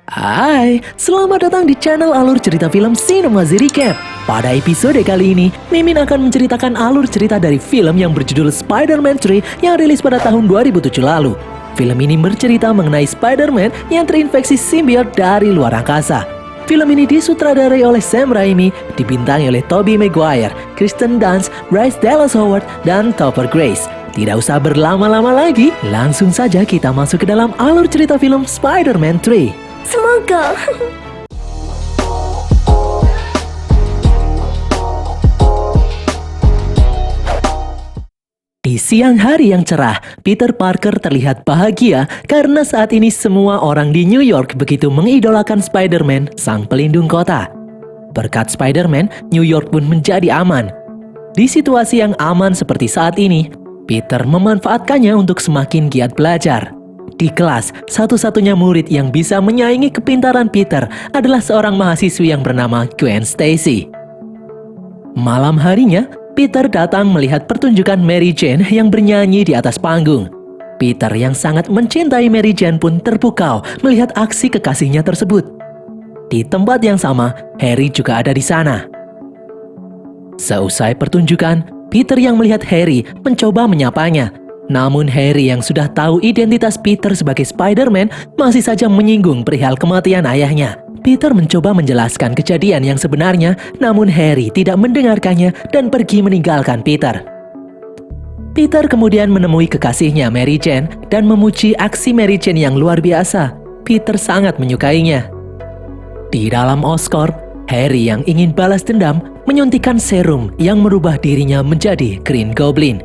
Hai, selamat datang di channel Alur Cerita Film Cinemazi Recap. Pada episode kali ini, Mimin akan menceritakan alur cerita dari film yang berjudul Spider-Man 3 yang rilis pada tahun 2007 lalu. Film ini bercerita mengenai Spider-Man yang terinfeksi simbiot dari luar angkasa. Film ini disutradarai oleh Sam Raimi, dibintangi oleh Tobey Maguire, Kristen Dunst, Bryce Dallas Howard, dan Topher Grace. Tidak usah berlama-lama lagi, langsung saja kita masuk ke dalam alur cerita film Spider-Man 3. Semoga. Di siang hari yang cerah, Peter Parker terlihat bahagia karena saat ini semua orang di New York begitu mengidolakan Spider-Man, sang pelindung kota. Berkat Spider-Man, New York pun menjadi aman. Di situasi yang aman seperti saat ini, Peter memanfaatkannya untuk semakin giat belajar. Di kelas, satu-satunya murid yang bisa menyaingi kepintaran Peter adalah seorang mahasiswi yang bernama Gwen Stacy. Malam harinya, Peter datang melihat pertunjukan Mary Jane yang bernyanyi di atas panggung. Peter yang sangat mencintai Mary Jane pun terpukau melihat aksi kekasihnya tersebut. Di tempat yang sama, Harry juga ada di sana. Seusai pertunjukan, Peter yang melihat Harry mencoba menyapanya. Namun Harry yang sudah tahu identitas Peter sebagai Spider-Man masih saja menyinggung perihal kematian ayahnya. Peter mencoba menjelaskan kejadian yang sebenarnya, namun Harry tidak mendengarkannya dan pergi meninggalkan Peter. Peter kemudian menemui kekasihnya Mary Jane dan memuji aksi Mary Jane yang luar biasa. Peter sangat menyukainya. Di dalam Oscorp, Harry yang ingin balas dendam menyuntikkan serum yang merubah dirinya menjadi Green Goblin.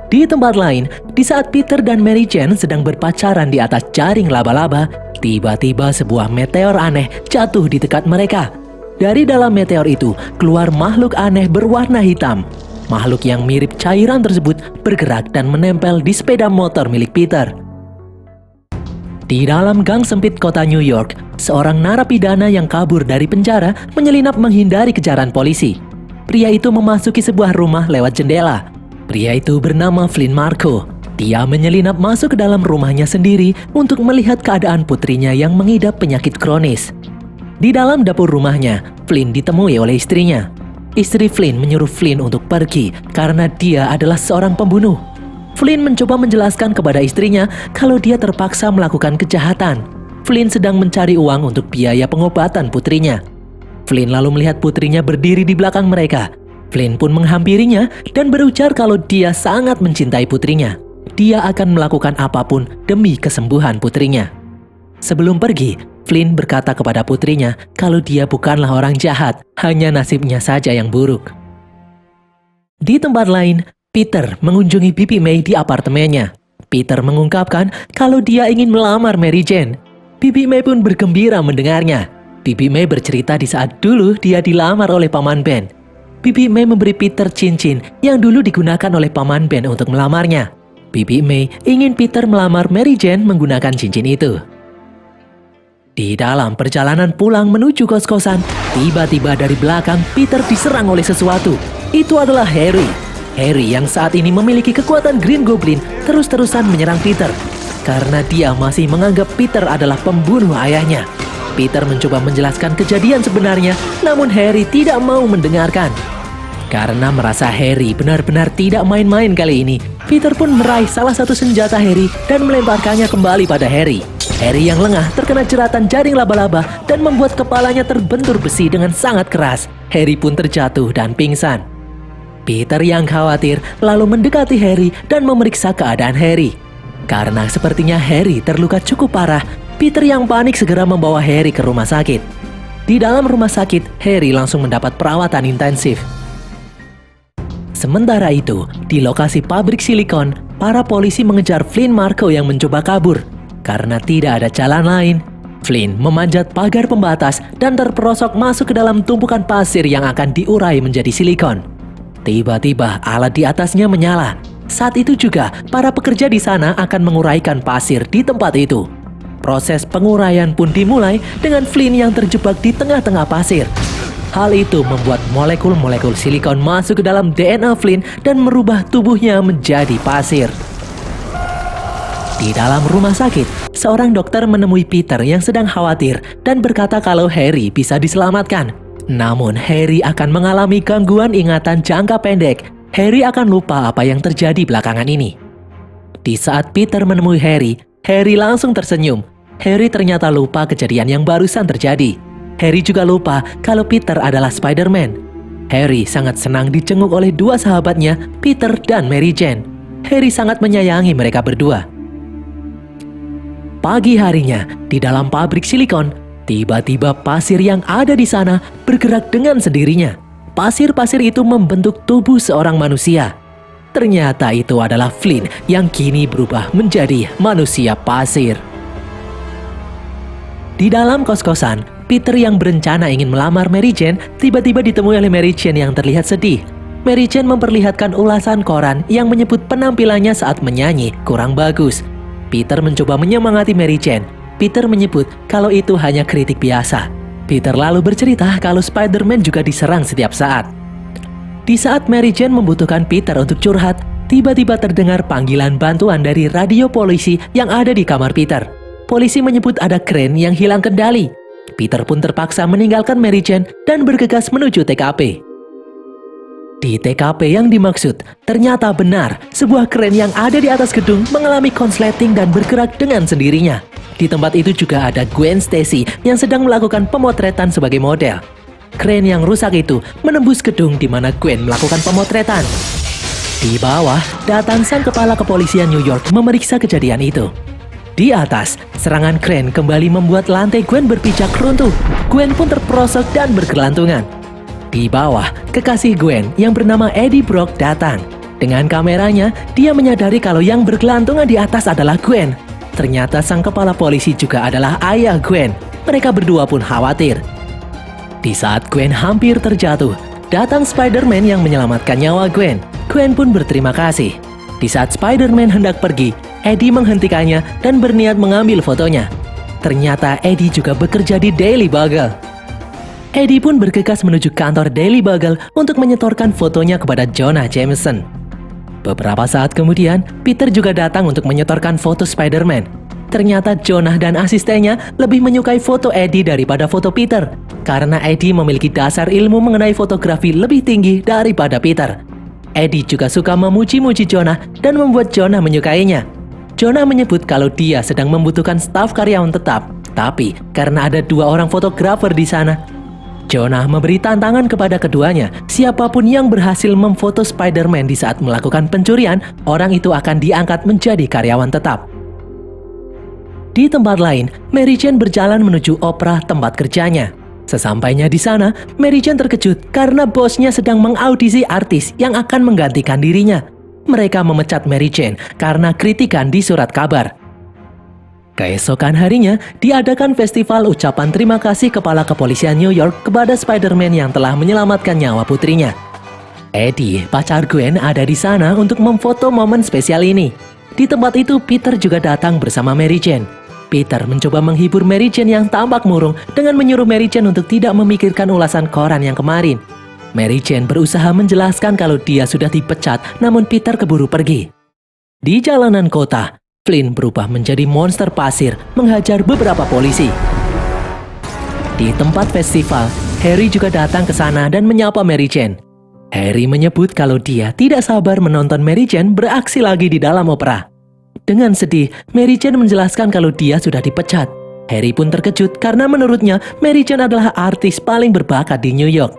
Di tempat lain, di saat Peter dan Mary Jane sedang berpacaran di atas jaring laba-laba, tiba-tiba sebuah meteor aneh jatuh di dekat mereka. Dari dalam meteor itu, keluar makhluk aneh berwarna hitam. Makhluk yang mirip cairan tersebut bergerak dan menempel di sepeda motor milik Peter. Di dalam gang sempit kota New York, seorang narapidana yang kabur dari penjara menyelinap menghindari kejaran polisi. Pria itu memasuki sebuah rumah lewat jendela. Pria itu bernama Flynn Marko. Dia menyelinap masuk ke dalam rumahnya sendiri untuk melihat keadaan putrinya yang mengidap penyakit kronis. Di dalam dapur rumahnya, Flynn ditemui oleh istrinya. Istri Flynn menyuruh Flynn untuk pergi karena dia adalah seorang pembunuh. Flynn mencoba menjelaskan kepada istrinya kalau dia terpaksa melakukan kejahatan. Flynn sedang mencari uang untuk biaya pengobatan putrinya. Flynn lalu melihat putrinya berdiri di belakang mereka. Flynn pun menghampirinya dan berujar kalau dia sangat mencintai putrinya. Dia akan melakukan apapun demi kesembuhan putrinya. Sebelum pergi, Flynn berkata kepada putrinya kalau dia bukanlah orang jahat, hanya nasibnya saja yang buruk. Di tempat lain, Peter mengunjungi Bibi May di apartemennya. Peter mengungkapkan kalau dia ingin melamar Mary Jane. Bibi May pun bergembira mendengarnya. Bibi May bercerita di saat dulu dia dilamar oleh Paman Ben. Bibi May memberi Peter cincin yang dulu digunakan oleh Paman Ben untuk melamarnya. Bibi May ingin Peter melamar Mary Jane menggunakan cincin itu. Di dalam perjalanan pulang menuju kos-kosan, tiba-tiba dari belakang Peter diserang oleh sesuatu. Itu adalah Harry. Harry yang saat ini memiliki kekuatan Green Goblin terus-terusan menyerang Peter karena dia masih menganggap Peter adalah pembunuh ayahnya. Peter mencoba menjelaskan kejadian sebenarnya, namun Harry tidak mau mendengarkan. Karena merasa Harry benar-benar tidak main-main kali ini, Peter pun meraih salah satu senjata Harry dan melemparkannya kembali pada Harry. Harry yang lengah terkena jeratan jaring laba-laba dan membuat kepalanya terbentur besi dengan sangat keras. Harry pun terjatuh dan pingsan. Peter yang khawatir lalu mendekati Harry dan memeriksa keadaan Harry. Karena sepertinya Harry terluka cukup parah, Peter yang panik segera membawa Harry ke rumah sakit. Di dalam rumah sakit, Harry langsung mendapat perawatan intensif. Sementara itu, di lokasi pabrik silikon, para polisi mengejar Flynn Marko yang mencoba kabur. Karena tidak ada jalan lain, Flynn memanjat pagar pembatas dan terperosok masuk ke dalam tumpukan pasir yang akan diurai menjadi silikon. Tiba-tiba alat di atasnya menyala. Saat itu juga, para pekerja di sana akan menguraikan pasir di tempat itu. Proses penguraian pun dimulai dengan Flynn yang terjebak di tengah-tengah pasir. Hal itu membuat molekul-molekul silikon masuk ke dalam DNA Flynn dan merubah tubuhnya menjadi pasir. Di dalam rumah sakit, seorang dokter menemui Peter yang sedang khawatir dan berkata kalau Harry bisa diselamatkan. Namun Harry akan mengalami gangguan ingatan jangka pendek. Harry akan lupa apa yang terjadi belakangan ini. Di saat Peter menemui Harry, Harry langsung tersenyum. Harry ternyata lupa kejadian yang barusan terjadi. Harry juga lupa kalau Peter adalah Spider-Man. Harry sangat senang dijenguk oleh dua sahabatnya, Peter dan Mary Jane. Harry sangat menyayangi mereka berdua. Pagi harinya, di dalam pabrik silikon, tiba-tiba pasir yang ada di sana bergerak dengan sendirinya. Pasir-pasir itu membentuk tubuh seorang manusia. Ternyata itu adalah Flynn yang kini berubah menjadi manusia pasir. Di dalam kos-kosan, Peter yang berencana ingin melamar Mary Jane tiba-tiba ditemui oleh Mary Jane yang terlihat sedih. Mary Jane memperlihatkan ulasan koran yang menyebut penampilannya saat menyanyi kurang bagus. Peter mencoba menyemangati Mary Jane. Peter menyebut kalau itu hanya kritik biasa. Peter lalu bercerita kalau Spider-Man juga diserang setiap saat. Di saat Mary Jane membutuhkan Peter untuk curhat, tiba-tiba terdengar panggilan bantuan dari radio polisi yang ada di kamar Peter. Polisi menyebut ada kren yang hilang kendali. Peter pun terpaksa meninggalkan Mary Jane dan bergegas menuju TKP. Di TKP yang dimaksud, ternyata benar sebuah kren yang ada di atas gedung mengalami konsleting dan bergerak dengan sendirinya. Di tempat itu juga ada Gwen Stacy yang sedang melakukan pemotretan sebagai model. Kren yang rusak itu menembus gedung di mana Gwen melakukan pemotretan. Di bawah, datang sang kepala kepolisian New York memeriksa kejadian itu. Di atas, serangan kren kembali membuat lantai Gwen berpijak runtuh. Gwen pun terperosok dan bergelantungan. Di bawah, kekasih Gwen yang bernama Eddie Brock datang. Dengan kameranya, dia menyadari kalau yang bergelantungan di atas adalah Gwen. Ternyata sang kepala polisi juga adalah ayah Gwen. Mereka berdua pun khawatir. Di saat Gwen hampir terjatuh, datang Spider-Man yang menyelamatkan nyawa Gwen. Gwen pun berterima kasih. Di saat Spider-Man hendak pergi, Eddie menghentikannya dan berniat mengambil fotonya. Ternyata Eddie juga bekerja di Daily Bugle. Eddie pun bergegas menuju kantor Daily Bugle untuk menyetorkan fotonya kepada Jonah Jameson. Beberapa saat kemudian, Peter juga datang untuk menyetorkan foto Spider-Man. Ternyata Jonah dan asistennya lebih menyukai foto Eddie daripada foto Peter, karena Eddie memiliki dasar ilmu mengenai fotografi lebih tinggi daripada Peter. Eddie juga suka memuji-muji Jonah dan membuat Jonah menyukainya. Jonah menyebut kalau dia sedang membutuhkan staf karyawan tetap, tapi karena ada dua orang fotografer di sana, Jonah memberi tantangan kepada keduanya. Siapapun yang berhasil memfoto Spider-Man di saat melakukan pencurian, orang itu akan diangkat menjadi karyawan tetap. Di tempat lain, Mary Jane berjalan menuju opera tempat kerjanya. Sesampainya di sana, Mary Jane terkejut karena bosnya sedang mengaudisi artis yang akan menggantikan dirinya. Mereka memecat Mary Jane karena kritikan di surat kabar. Keesokan harinya, diadakan festival ucapan terima kasih kepala kepolisian New York kepada Spider-Man yang telah menyelamatkan nyawa putrinya. Eddie, pacar Gwen, ada di sana untuk memfoto momen spesial ini. Di tempat itu, Peter juga datang bersama Mary Jane. Peter mencoba menghibur Mary Jane yang tampak murung dengan menyuruh Mary Jane untuk tidak memikirkan ulasan koran yang kemarin. Mary Jane berusaha menjelaskan kalau dia sudah dipecat, namun Peter keburu pergi. Di jalanan kota, Flynn berubah menjadi monster pasir menghajar beberapa polisi. Di tempat festival, Harry juga datang ke sana dan menyapa Mary Jane. Harry menyebut kalau dia tidak sabar menonton Mary Jane beraksi lagi di dalam opera. Dengan sedih, Mary Jane menjelaskan kalau dia sudah dipecat. Harry pun terkejut karena menurutnya Mary Jane adalah artis paling berbakat di New York.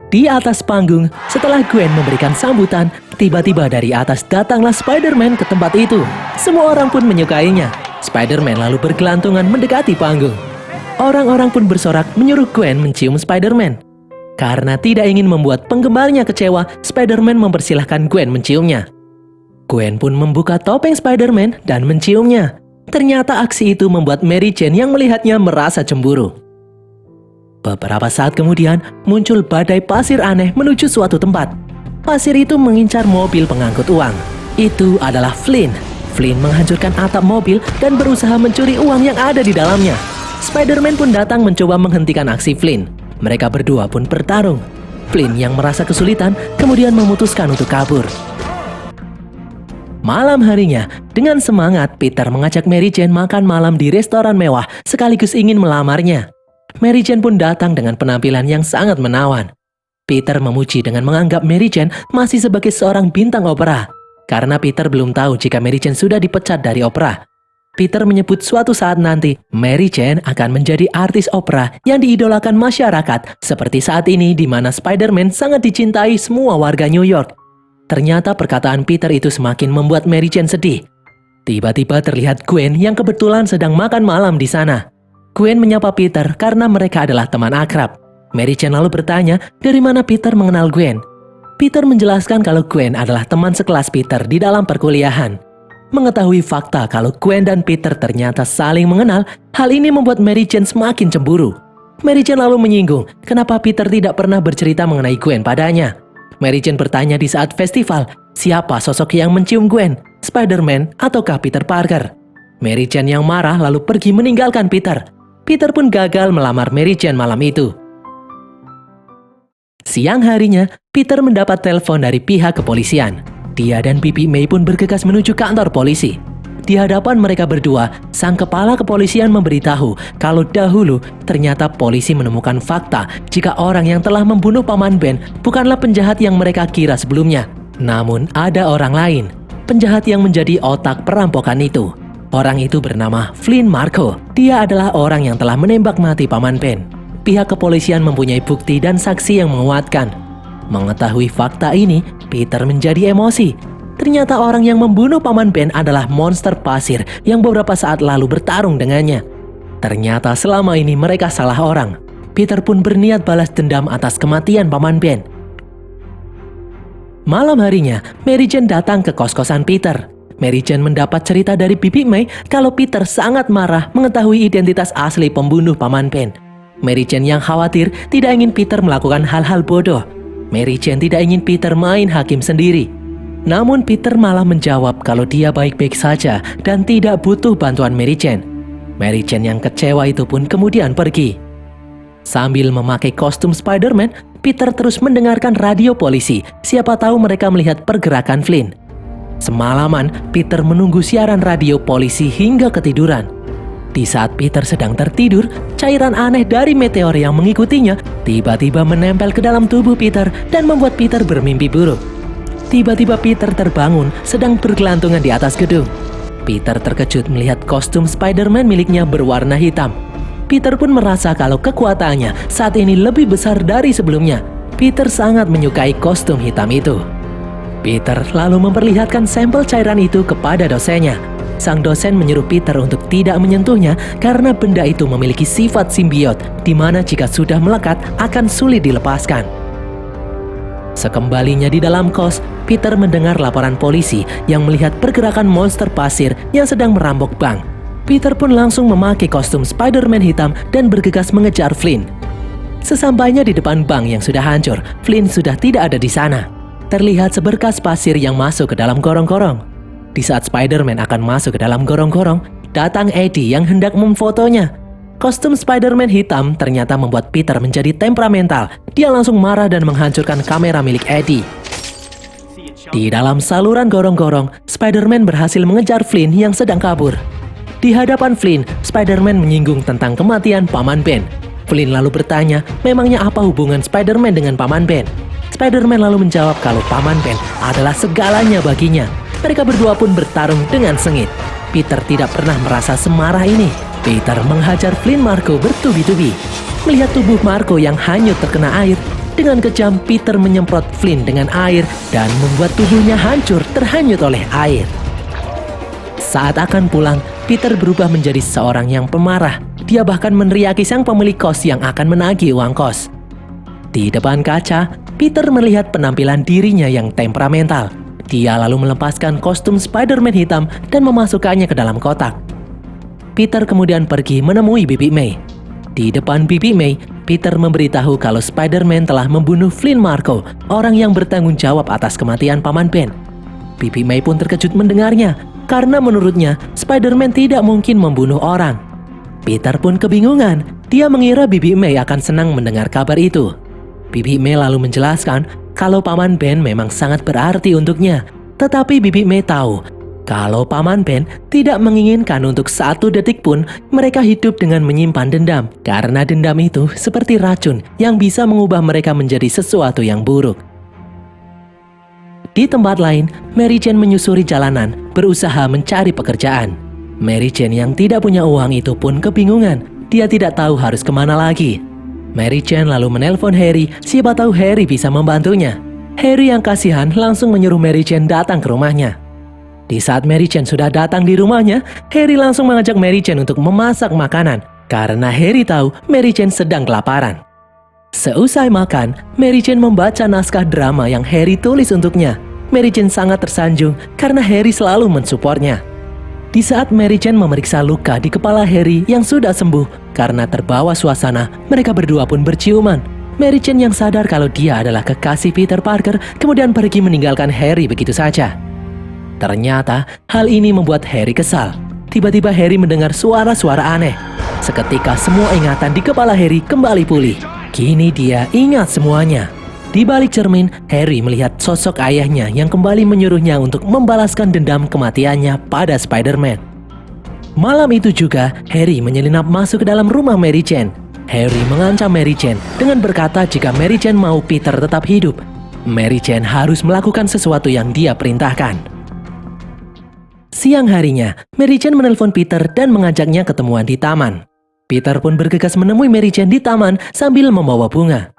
Di atas panggung, setelah Gwen memberikan sambutan, tiba-tiba dari atas datanglah Spider-Man ke tempat itu. Semua orang pun menyukainya. Spider-Man lalu bergelantungan mendekati panggung. Orang-orang pun bersorak menyuruh Gwen mencium Spider-Man. Karena tidak ingin membuat penggemarnya kecewa, Spider-Man mempersilahkan Gwen menciumnya. Gwen pun membuka topeng Spider-Man dan menciumnya. Ternyata aksi itu membuat Mary Jane yang melihatnya merasa cemburu. Beberapa saat kemudian, muncul badai pasir aneh menuju suatu tempat. Pasir itu mengincar mobil pengangkut uang. Itu adalah Flynn. Flynn menghancurkan atap mobil dan berusaha mencuri uang yang ada di dalamnya. Spider-Man pun datang mencoba menghentikan aksi Flynn. Mereka berdua pun bertarung. Flynn yang merasa kesulitan kemudian memutuskan untuk kabur. Malam harinya, dengan semangat Peter mengajak Mary Jane makan malam di restoran mewah sekaligus ingin melamarnya. Mary Jane pun datang dengan penampilan yang sangat menawan. Peter memuji dengan menganggap Mary Jane masih sebagai seorang bintang opera. Karena Peter belum tahu jika Mary Jane sudah dipecat dari opera. Peter menyebut suatu saat nanti Mary Jane akan menjadi artis opera yang diidolakan masyarakat seperti saat ini di mana Spider-Man sangat dicintai semua warga New York. Ternyata perkataan Peter itu semakin membuat Mary Jane sedih. Tiba-tiba terlihat Gwen yang kebetulan sedang makan malam di sana. Gwen menyapa Peter karena mereka adalah teman akrab. Mary Jane lalu bertanya dari mana Peter mengenal Gwen. Peter menjelaskan kalau Gwen adalah teman sekelas Peter di dalam perkuliahan. Mengetahui fakta kalau Gwen dan Peter ternyata saling mengenal, hal ini membuat Mary Jane semakin cemburu. Mary Jane lalu menyinggung kenapa Peter tidak pernah bercerita mengenai Gwen padanya. Mary Jane bertanya di saat festival, siapa sosok yang mencium Gwen, Spider-Man ataukah Peter Parker? Mary Jane yang marah lalu pergi meninggalkan Peter. Peter pun gagal melamar Mary Jane malam itu. Siang harinya, Peter mendapat telepon dari pihak kepolisian. Dia dan Bibi May pun bergegas menuju kantor polisi. Di hadapan mereka berdua, sang kepala kepolisian memberitahu kalau dahulu ternyata polisi menemukan fakta jika orang yang telah membunuh Paman Ben bukanlah penjahat yang mereka kira sebelumnya. Namun ada orang lain, penjahat yang menjadi otak perampokan itu. Orang itu bernama Flynn Marko. Dia adalah orang yang telah menembak mati Paman Ben. Pihak kepolisian mempunyai bukti dan saksi yang menguatkan. Mengetahui fakta ini, Peter menjadi emosi. Ternyata orang yang membunuh Paman Ben adalah monster pasir yang beberapa saat lalu bertarung dengannya. Ternyata selama ini mereka salah orang. Peter pun berniat balas dendam atas kematian Paman Ben. Malam harinya, Mary Jane datang ke kos-kosan Peter. Mary Jane mendapat cerita dari Bibi May kalau Peter sangat marah mengetahui identitas asli pembunuh Paman Ben. Mary Jane yang khawatir tidak ingin Peter melakukan hal-hal bodoh. Mary Jane tidak ingin Peter main hakim sendiri. Namun Peter malah menjawab kalau dia baik-baik saja dan tidak butuh bantuan Mary Jane. Mary Jane yang kecewa itu pun kemudian pergi. Sambil memakai kostum Spider-Man, Peter terus mendengarkan radio polisi. Siapa tahu mereka melihat pergerakan Flynn. Semalaman, Peter menunggu siaran radio polisi hingga ketiduran. Di saat Peter sedang tertidur, cairan aneh dari meteor yang mengikutinya tiba-tiba menempel ke dalam tubuh Peter dan membuat Peter bermimpi buruk. Tiba-tiba Peter terbangun sedang bergelantungan di atas gedung. Peter terkejut melihat kostum Spider-Man miliknya berwarna hitam. Peter pun merasa kalau kekuatannya saat ini lebih besar dari sebelumnya. Peter sangat menyukai kostum hitam itu. Peter lalu memperlihatkan sampel cairan itu kepada dosennya. Sang dosen menyuruh Peter untuk tidak menyentuhnya karena benda itu memiliki sifat simbiot, di mana jika sudah melekat akan sulit dilepaskan. Sekembalinya di dalam kos, Peter mendengar laporan polisi yang melihat pergerakan monster pasir yang sedang merampok bank. Peter pun langsung memakai kostum Spider-Man hitam dan bergegas mengejar Flynn. Sesampainya di depan bank yang sudah hancur, Flynn sudah tidak ada di sana. Terlihat seberkas pasir yang masuk ke dalam gorong-gorong. Di saat Spider-Man akan masuk ke dalam gorong-gorong, datang Eddie yang hendak memfotonya. Kostum Spider-Man hitam ternyata membuat Peter menjadi temperamental. Dia langsung marah dan menghancurkan kamera milik Eddie. Di dalam saluran gorong-gorong, Spider-Man berhasil mengejar Flynn yang sedang kabur. Di hadapan Flynn, Spider-Man menyinggung tentang kematian Paman Ben. Flynn lalu bertanya, memangnya apa hubungan Spider-Man dengan Paman Ben? Spider-Man lalu menjawab kalau Paman Ben adalah segalanya baginya. Mereka berdua pun bertarung dengan sengit. Peter tidak pernah merasa semarah ini. Peter menghajar Flynn Marko bertubi-tubi. Melihat tubuh Marko yang hanyut terkena air, dengan kejam Peter menyemprot Flynn dengan air dan membuat tubuhnya hancur terhanyut oleh air. Saat akan pulang, Peter berubah menjadi seorang yang pemarah. Dia bahkan meneriaki sang pemilik kos yang akan menagih uang kos. Di depan kaca, Peter melihat penampilan dirinya yang temperamental. Dia lalu melepaskan kostum Spider-Man hitam dan memasukkannya ke dalam kotak. Peter kemudian pergi menemui Bibi May. Di depan Bibi May, Peter memberitahu kalau Spider-Man telah membunuh Flynn Marko, orang yang bertanggung jawab atas kematian Paman Ben. Bibi May pun terkejut mendengarnya, karena menurutnya Spider-Man tidak mungkin membunuh orang. Peter pun kebingungan, dia mengira Bibi May akan senang mendengar kabar itu. Bibi May lalu menjelaskan kalau Paman Ben memang sangat berarti untuknya. Tetapi Bibi May tahu Kalau Paman Ben tidak menginginkan untuk satu detik pun mereka hidup dengan menyimpan dendam. Karena dendam itu seperti racun yang bisa mengubah mereka menjadi sesuatu yang buruk. Di tempat lain, Mary Jane menyusuri jalanan, berusaha mencari pekerjaan. Mary Jane yang tidak punya uang itu pun kebingungan. Dia tidak tahu harus kemana lagi. Mary Jane lalu menelpon Harry, siapa tahu Harry bisa membantunya. Harry yang kasihan langsung menyuruh Mary Jane datang ke rumahnya. Di saat Mary Jane sudah datang di rumahnya, Harry langsung mengajak Mary Jane untuk memasak makanan. Karena Harry tahu Mary Jane sedang kelaparan. Seusai makan, Mary Jane membaca naskah drama yang Harry tulis untuknya. Mary Jane sangat tersanjung karena Harry selalu mensupportnya. Di saat Mary Jane memeriksa luka di kepala Harry yang sudah sembuh, karena terbawa suasana, mereka berdua pun berciuman. Mary Jane yang sadar kalau dia adalah kekasih Peter Parker, kemudian pergi meninggalkan Harry begitu saja. Ternyata, hal ini membuat Harry kesal. Tiba-tiba Harry mendengar suara-suara aneh. Seketika semua ingatan di kepala Harry kembali pulih. Kini dia ingat semuanya. Di balik cermin, Harry melihat sosok ayahnya yang kembali menyuruhnya untuk membalaskan dendam kematiannya pada Spider-Man. Malam itu juga, Harry menyelinap masuk ke dalam rumah Mary Jane. Harry mengancam Mary Jane dengan berkata jika Mary Jane mau Peter tetap hidup, Mary Jane harus melakukan sesuatu yang dia perintahkan. Siang harinya, Mary Jane menelpon Peter dan mengajaknya ketemuan di taman. Peter pun bergegas menemui Mary Jane di taman sambil membawa bunga.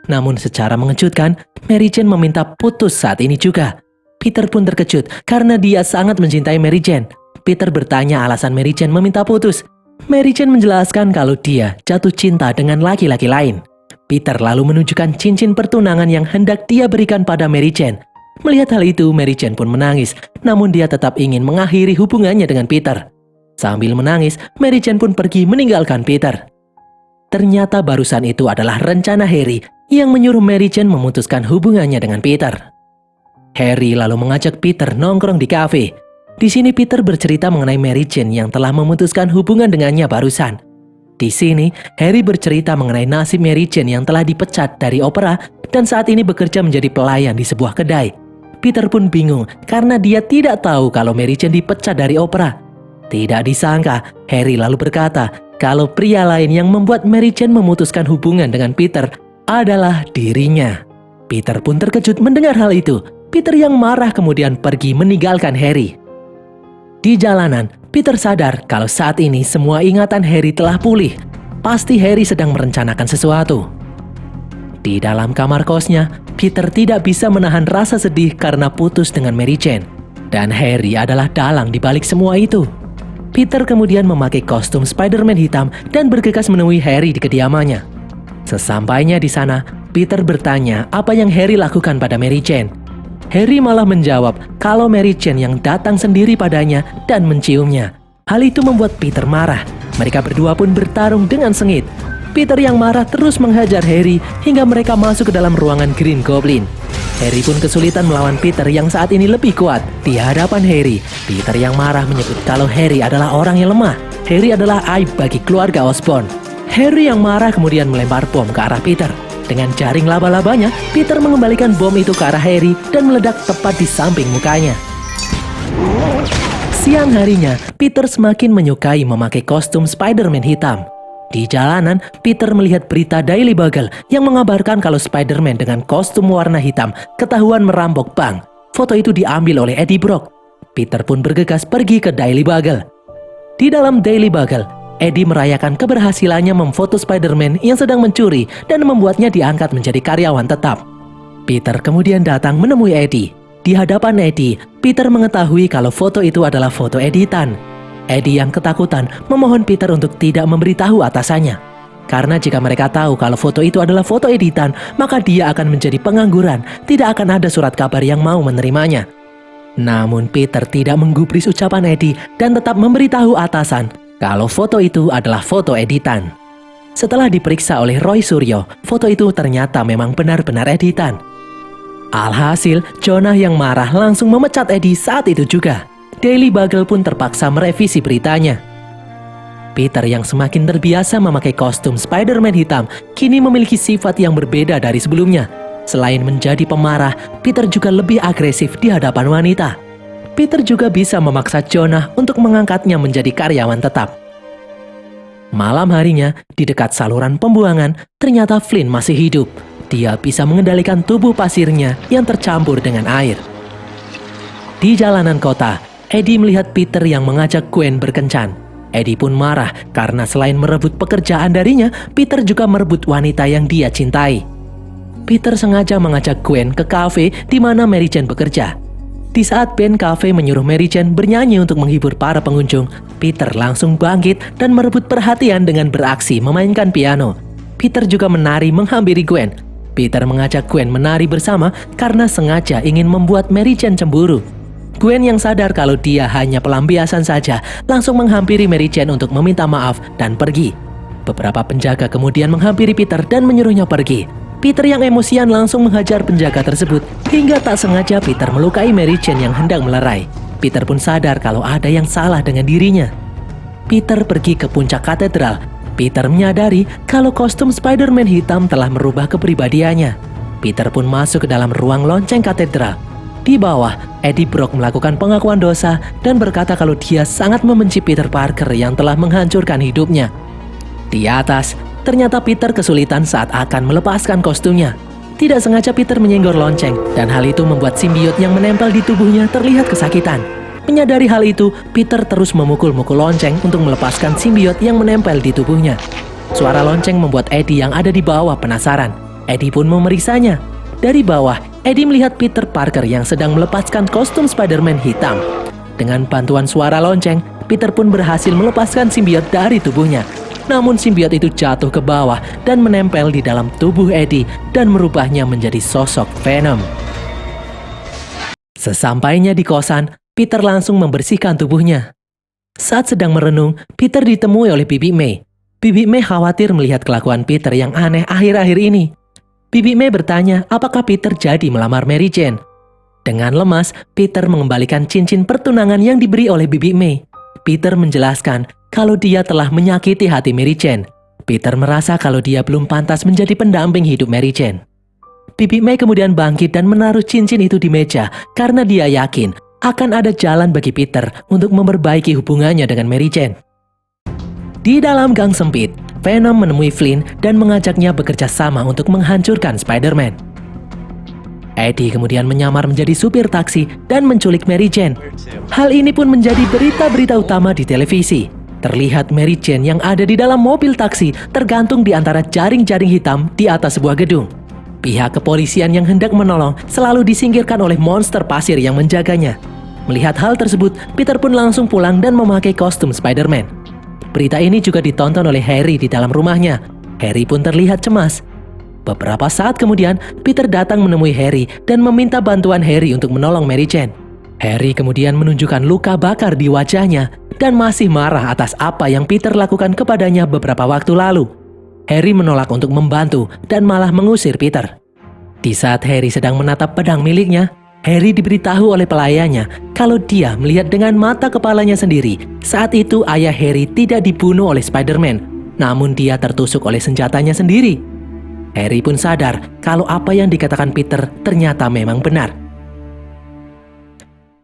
Namun secara mengejutkan, Mary Jane meminta putus saat ini juga. Peter pun terkejut karena dia sangat mencintai Mary Jane. Peter bertanya alasan Mary Jane meminta putus. Mary Jane menjelaskan kalau dia jatuh cinta dengan laki-laki lain. Peter lalu menunjukkan cincin pertunangan yang hendak dia berikan pada Mary Jane. Melihat hal itu, Mary Jane pun menangis, namun dia tetap ingin mengakhiri hubungannya dengan Peter. Sambil menangis, Mary Jane pun pergi meninggalkan Peter. Ternyata barusan itu adalah rencana Harry yang menyuruh Mary Jane memutuskan hubungannya dengan Peter. Harry lalu mengajak Peter nongkrong di kafe. Di sini Peter bercerita mengenai Mary Jane yang telah memutuskan hubungan dengannya barusan. Di sini, Harry bercerita mengenai nasib Mary Jane yang telah dipecat dari opera dan saat ini bekerja menjadi pelayan di sebuah kedai. Peter pun bingung karena dia tidak tahu kalau Mary Jane dipecat dari opera. Tidak disangka, Harry lalu berkata kalau pria lain yang membuat Mary Jane memutuskan hubungan dengan Peter adalah dirinya. Peter pun terkejut mendengar hal itu. Peter yang marah kemudian pergi meninggalkan Harry. Di jalanan, Peter sadar kalau saat ini semua ingatan Harry telah pulih. Pasti Harry sedang merencanakan sesuatu. Di dalam kamar kosnya, Peter tidak bisa menahan rasa sedih karena putus dengan Mary Jane. Dan Harry adalah dalang di balik semua itu. Peter kemudian memakai kostum Spider-Man hitam dan bergegas menemui Harry di kediamannya. Sesampainya di sana, Peter bertanya apa yang Harry lakukan pada Mary Jane. Harry malah menjawab kalau Mary Jane yang datang sendiri padanya dan menciumnya. Hal itu membuat Peter marah. Mereka berdua pun bertarung dengan sengit. Peter yang marah terus menghajar Harry hingga mereka masuk ke dalam ruangan Green Goblin. Harry pun kesulitan melawan Peter yang saat ini lebih kuat. Di hadapan Harry, Peter yang marah menyebut kalau Harry adalah orang yang lemah. Harry adalah aib bagi keluarga Osborn. Harry yang marah kemudian melempar bom ke arah Peter. Dengan jaring laba-labanya, Peter mengembalikan bom itu ke arah Harry dan meledak tepat di samping mukanya. Siang harinya, Peter semakin menyukai memakai kostum Spider-Man hitam. Di jalanan, Peter melihat berita Daily Bugle yang mengabarkan kalau Spider-Man dengan kostum warna hitam ketahuan merampok bank. Foto itu diambil oleh Eddie Brock. Peter pun bergegas pergi ke Daily Bugle. Di dalam Daily Bugle, Eddie merayakan keberhasilannya memfoto Spider-Man yang sedang mencuri dan membuatnya diangkat menjadi karyawan tetap. Peter kemudian datang menemui Eddie. Di hadapan Eddie, Peter mengetahui kalau foto itu adalah foto editan. Eddie yang ketakutan memohon Peter untuk tidak memberitahu atasannya. Karena jika mereka tahu kalau foto itu adalah foto editan, maka dia akan menjadi pengangguran, tidak akan ada surat kabar yang mau menerimanya. Namun Peter tidak menggubris ucapan Eddie dan tetap memberitahu atasan kalau foto itu adalah foto editan. Setelah diperiksa oleh Roy Suryo, foto itu ternyata memang benar-benar editan. Alhasil, Jonah yang marah langsung memecat Eddie saat itu juga. Daily Bugle pun terpaksa merevisi beritanya. Peter yang semakin terbiasa memakai kostum Spider-Man hitam kini memiliki sifat yang berbeda dari sebelumnya. Selain menjadi pemarah, Peter juga lebih agresif di hadapan wanita. Peter juga bisa memaksa Jonah untuk mengangkatnya menjadi karyawan tetap. Malam harinya, di dekat saluran pembuangan, ternyata Flynn masih hidup. Dia bisa mengendalikan tubuh pasirnya yang tercampur dengan air. Di jalanan kota, Eddie melihat Peter yang mengajak Gwen berkencan. Eddie pun marah karena selain merebut pekerjaan darinya, Peter juga merebut wanita yang dia cintai. Peter sengaja mengajak Gwen ke kafe di mana Mary Jane bekerja. Di saat band kafe menyuruh Mary Jane bernyanyi untuk menghibur para pengunjung, Peter langsung bangkit dan merebut perhatian dengan beraksi memainkan piano. Peter juga menari menghampiri Gwen. Peter mengajak Gwen menari bersama karena sengaja ingin membuat Mary Jane cemburu. Gwen yang sadar kalau dia hanya pelampiasan saja, langsung menghampiri Mary Jane untuk meminta maaf dan pergi. Beberapa penjaga kemudian menghampiri Peter dan menyuruhnya pergi. Peter yang emosian langsung menghajar penjaga tersebut, hingga tak sengaja Peter melukai Mary Jane yang hendak melerai. Peter pun sadar kalau ada yang salah dengan dirinya. Peter pergi ke puncak katedral. Peter menyadari kalau kostum Spider-Man hitam telah merubah kepribadiannya. Peter pun masuk ke dalam ruang lonceng katedral. Di bawah, Eddie Brock melakukan pengakuan dosa dan berkata kalau dia sangat membenci Peter Parker yang telah menghancurkan hidupnya. Di atas, ternyata Peter kesulitan saat akan melepaskan kostumnya. Tidak sengaja Peter menyenggol lonceng, dan hal itu membuat simbiot yang menempel di tubuhnya terlihat kesakitan. Menyadari hal itu, Peter terus memukul-mukul lonceng untuk melepaskan simbiot yang menempel di tubuhnya. Suara lonceng membuat Eddie yang ada di bawah penasaran. Eddie pun memeriksanya. Dari bawah, Eddie melihat Peter Parker yang sedang melepaskan kostum Spider-Man hitam. Dengan bantuan suara lonceng, Peter pun berhasil melepaskan simbiot dari tubuhnya. Namun simbiot itu jatuh ke bawah dan menempel di dalam tubuh Eddie dan merubahnya menjadi sosok Venom. Sesampainya di kosan, Peter langsung membersihkan tubuhnya. Saat sedang merenung, Peter ditemui oleh Bibi May. Bibi May khawatir melihat kelakuan Peter yang aneh akhir-akhir ini. Bibi May bertanya apakah Peter jadi melamar Mary Jane. Dengan lemas, Peter mengembalikan cincin pertunangan yang diberi oleh Bibi May. Peter menjelaskan kalau dia telah menyakiti hati Mary Jane. Peter merasa kalau dia belum pantas menjadi pendamping hidup Mary Jane. Bibi May kemudian bangkit dan menaruh cincin itu di meja karena dia yakin akan ada jalan bagi Peter untuk memperbaiki hubungannya dengan Mary Jane. Di dalam gang sempit, Venom menemui Flynn dan mengajaknya bekerja sama untuk menghancurkan Spider-Man. Eddie kemudian menyamar menjadi supir taksi dan menculik Mary Jane. Hal ini pun menjadi berita-berita utama di televisi. Terlihat Mary Jane yang ada di dalam mobil taksi tergantung di antara jaring-jaring hitam di atas sebuah gedung. Pihak kepolisian yang hendak menolong selalu disingkirkan oleh monster pasir yang menjaganya. Melihat hal tersebut, Peter pun langsung pulang dan memakai kostum Spider-Man. Berita ini juga ditonton oleh Harry di dalam rumahnya. Harry pun terlihat cemas. Beberapa saat kemudian, Peter datang menemui Harry dan meminta bantuan Harry untuk menolong Mary Jane. Harry kemudian menunjukkan luka bakar di wajahnya dan masih marah atas apa yang Peter lakukan kepadanya beberapa waktu lalu. Harry menolak untuk membantu dan malah mengusir Peter. Di saat Harry sedang menatap pedang miliknya, Harry diberitahu oleh pelayannya kalau dia melihat dengan mata kepalanya sendiri. Saat itu ayah Harry tidak dibunuh oleh Spider-Man, namun dia tertusuk oleh senjatanya sendiri. Harry pun sadar kalau apa yang dikatakan Peter ternyata memang benar.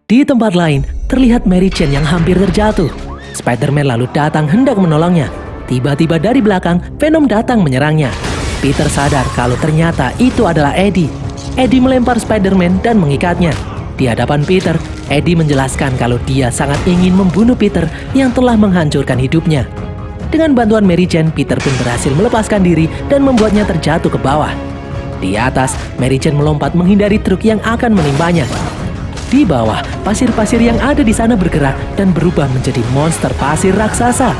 Di tempat lain, terlihat Mary Jane yang hampir terjatuh. Spider-Man lalu datang hendak menolongnya. Tiba-tiba dari belakang, Venom datang menyerangnya. Peter sadar kalau ternyata itu adalah Eddie. Eddie melempar Spider-Man dan mengikatnya. Di hadapan Peter, Eddie menjelaskan kalau dia sangat ingin membunuh Peter yang telah menghancurkan hidupnya. Dengan bantuan Mary Jane, Peter pun berhasil melepaskan diri dan membuatnya terjatuh ke bawah. Di atas, Mary Jane melompat menghindari truk yang akan menimpanya. Di bawah, pasir-pasir yang ada di sana bergerak dan berubah menjadi monster pasir raksasa.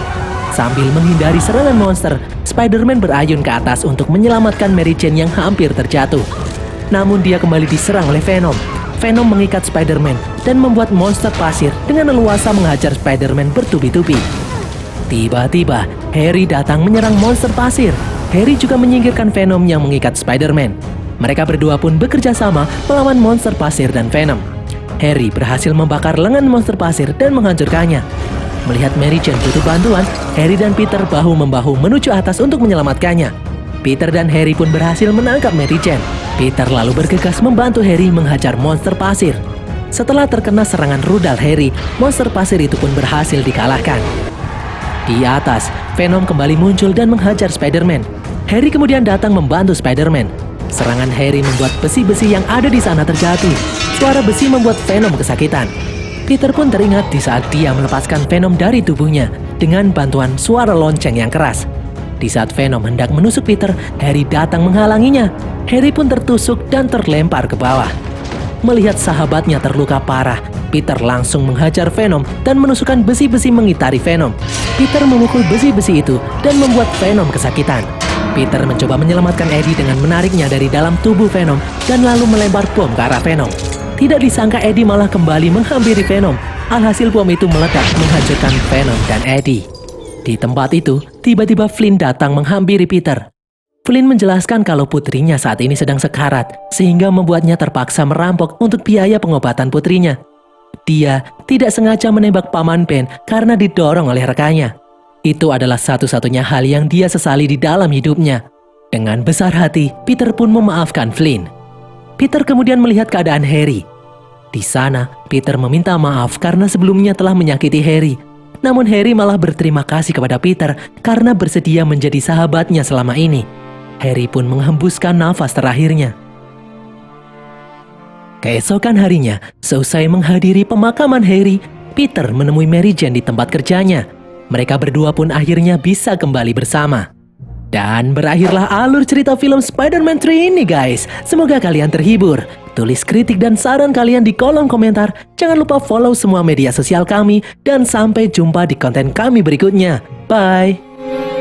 Sambil menghindari serangan monster, Spider-Man berayun ke atas untuk menyelamatkan Mary Jane yang hampir terjatuh. Namun dia kembali diserang oleh Venom. Venom mengikat Spider-Man dan membuat monster pasir dengan leluasa menghajar Spider-Man bertubi-tubi. Tiba-tiba, Harry datang menyerang monster pasir. Harry juga menyingkirkan Venom yang mengikat Spider-Man. Mereka berdua pun bekerja sama melawan monster pasir dan Venom. Harry berhasil membakar lengan monster pasir dan menghancurkannya. Melihat Mary Jane butuh bantuan, Harry dan Peter bahu-membahu menuju atas untuk menyelamatkannya. Peter dan Harry pun berhasil menangkap Mary Jane. Peter lalu bergegas membantu Harry menghajar monster pasir. Setelah terkena serangan rudal Harry, monster pasir itu pun berhasil dikalahkan. Di atas, Venom kembali muncul dan menghajar Spider-Man. Harry kemudian datang membantu Spider-Man. Serangan Harry membuat besi-besi yang ada di sana terjatuh. Suara besi membuat Venom kesakitan. Peter pun teringat di saat dia melepaskan Venom dari tubuhnya dengan bantuan suara lonceng yang keras. Di saat Venom hendak menusuk Peter, Harry datang menghalanginya. Harry pun tertusuk dan terlempar ke bawah. Melihat sahabatnya terluka parah, Peter langsung menghajar Venom dan menusukkan besi-besi mengitari Venom. Peter memukul besi-besi itu dan membuat Venom kesakitan. Peter mencoba menyelamatkan Eddie dengan menariknya dari dalam tubuh Venom dan lalu melempar bom ke arah Venom. Tidak disangka Eddie malah kembali menghampiri Venom. Alhasil bom itu meledak menghancurkan Venom dan Eddie. Di tempat itu, tiba-tiba Flynn datang menghampiri Peter. Flynn menjelaskan kalau putrinya saat ini sedang sekarat, sehingga membuatnya terpaksa merampok untuk biaya pengobatan putrinya. Dia tidak sengaja menembak Paman Ben karena didorong oleh rekannya. Itu adalah satu-satunya hal yang dia sesali di dalam hidupnya. Dengan besar hati, Peter pun memaafkan Flynn. Peter kemudian melihat keadaan Harry. Di sana, Peter meminta maaf karena sebelumnya telah menyakiti Harry. Namun Harry malah berterima kasih kepada Peter karena bersedia menjadi sahabatnya selama ini. Harry pun menghembuskan nafas terakhirnya. Keesokan harinya, seusai menghadiri pemakaman Harry, Peter menemui Mary Jane di tempat kerjanya. Mereka berdua pun akhirnya bisa kembali bersama. Dan berakhirlah alur cerita film Spider-Man 3 ini guys. Semoga kalian terhibur. Tulis kritik dan saran kalian di kolom komentar. Jangan lupa follow semua media sosial kami. Dan sampai jumpa di konten kami berikutnya. Bye!